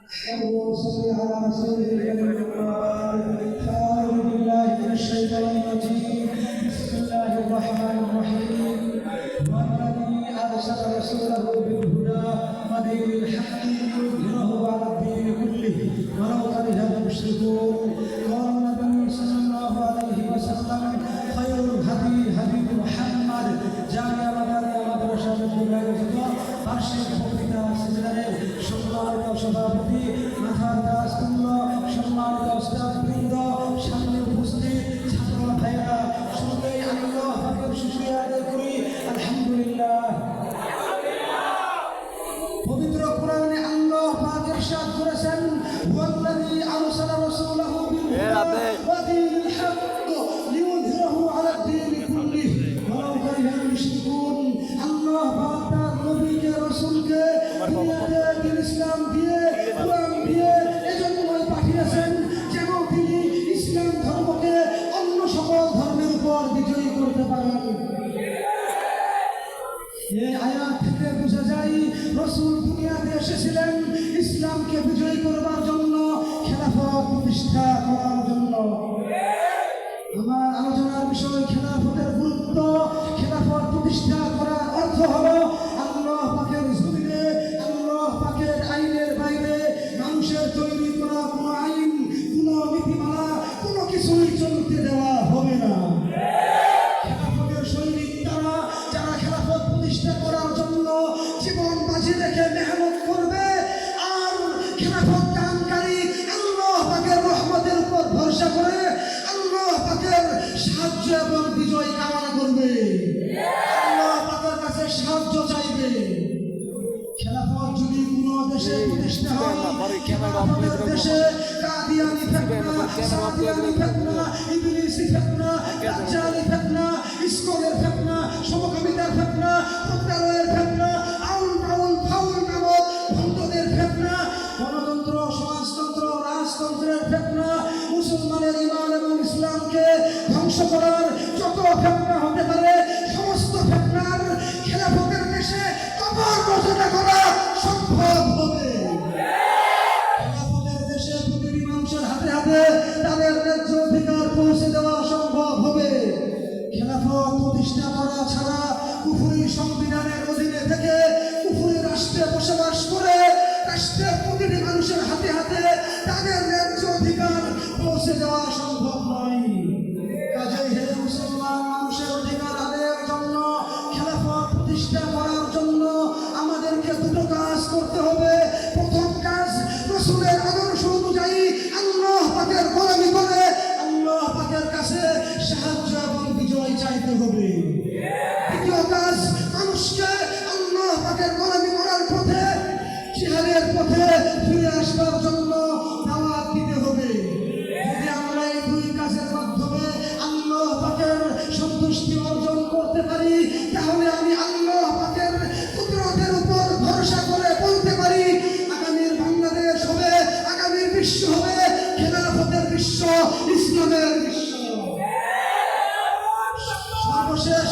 اللهم صل على رسوله أعوذ بالله من الشيطان الرجيم بسم الله الرحمن الرحيم والذي أرسل رسوله بالهدى ودين الحق ليظهره على الدين كله ولو كره المشركون قال النبي صلى الله عليه وسلم خير الهدي هدي محمد جامع মাদ্রাসা বার্ষিক বক্তৃতা সেমিনারের সম্মানিত সভাপতি মাথার দাসবৃন্দ, সম্মানিত স্টাফবৃন্দ, সামনে উপস্থিত ছাত্র ভাইরা, শুরুতেই আল্লাহ পাকের শুকরিয়া আদায় করি আলহামদুলিল্লাহ। পবিত্র কোরআনে আল্লাহ পাক ইরশাদ করেছেন ওয়াল্লাযী আরসালা রাসূলাহু বিল-হুদা ওয়া দীনিল হক লিইয়ুযহিরাহু আলা দ্দীনি কুল্লিহি ওয়ালাউ কারিহাল মুশরিকুন। আল্লাহ পাক তার নবীকে রাসূলকে দুনিয়াতে দ্বীন ইসলাম দিয়ে কোরআন দিয়ে এজন্যই পাঠিয়েছেন যেন তিনি ইসলাম ধর্মকে অন্য সকল ধর্মের উপর বিজয়ী করতে পারেন। এই আয়াত থেকে বোঝা যায় রাসূল দুনিয়াতে এসেছিলেন ইসলামকে বিজয়ী করবার জন্য, খেলাফত প্রতিষ্ঠা করার জন্য। আমার আলোচনার বিষয় খেলাফতের গুরুত্ব। খেলাফত প্রতিষ্ঠা করার অর্থ হলো আল্লাহ পাকের জমিনে, আল্লাহ পাকের আইনের বাইরে মানুষের তৈরি করা কোনো আইন, কোনো নীতিমালা, কোনো কিছুই চলতে দেওয়া হবে না। খেলাফতের সৈনিক তারা যারা খেলাফত প্রতিষ্ঠা করার জন্য জীবন বাজি রেখে মেহনত করবে আর খেলাফত কায়েমকারী আল্লাহ পাকের রহমতের উপর ভরসা করে আল্লাহ পাকের সাহায্য এবং বিজয় কামনা করবে, আল্লাহ পাকের কাছে সাহায্য চাইবে। খেলাফত যদি কোনো দেশে প্রতিষ্ঠা হয়, খেলাফতের দেশে কাদিয়ানি ফিতনা, সাদিয়ানি ফিতনা, ইবলিসি ফিতনা, দাজ্জালি ফিতনা, ইসকনের ফিতনা, সমকামিতার ফিতনা, প্রতারণার ফিতনা, আউল ফাউল নামক ভণ্ডদের ফিতনা, গণতন্ত্র, সমাজতন্ত্র, রাজতন্ত্রের ফিতনা, মুসলমানের ঈমান এবং ইসলামকে ধ্বংস করার যত ফিতনা হতে পারে সমস্ত ফিতনার খেলাফতের দেশে কবর রচনা করা সম্ভব হবে। খেলাফতের দেশে প্রতিটি মানুষের হাতে হাতে তাদের ন্যায্য অধিকার পৌঁছে দেওয়া সম্ভব হবে। খেলাফত প্রতিষ্ঠা করা ছাড়া কুফরি সংবিধানের অধীনে থেকে কুফরি রাষ্ট্রে বসবাস করে রাষ্ট্রের প্রতিটি মানুষের হাতে হাতে তাদের ন্যায্য অধিকার পৌঁছে দেওয়া সম্ভব নয়। কাজেই হে মুসলমান, মানুষের অধিকার আদায়ের জন্য, খেলাফত প্রতিষ্ঠা করার জন্য আমাদেরকে দুটো কাজ করতে হবে। প্রথম কাজ, রাসূলের আদর্শ অনুযায়ী আল্লাহ পাকের গোলামি করে আল্লাহ পাকের কাছে সাহায্য এবং বিজয় চাইতে হবে। দ্বিতীয় কাজ, মানুষকে আল্লাহ পাকের গোলামি করার পথে, জিহাদের পথে ফিরে আসবার জন্য দাওয়াত দিতে হবে। যদি আমরা এই দুই কাজের মাধ্যমে আল্লাহ পাকের সন্তুষ্টি অর্জন করতে পারি, তাহলে আমি আল্লাহ পাকের কুদরতের উপর ভরসা করে বলতে পারি আগামীর বাংলাদেশ হবে, আগামীর বিশ্ব হবে খেলাফতের বিশ্ব, ইসলামের বিশ্ব। সর্বশেষ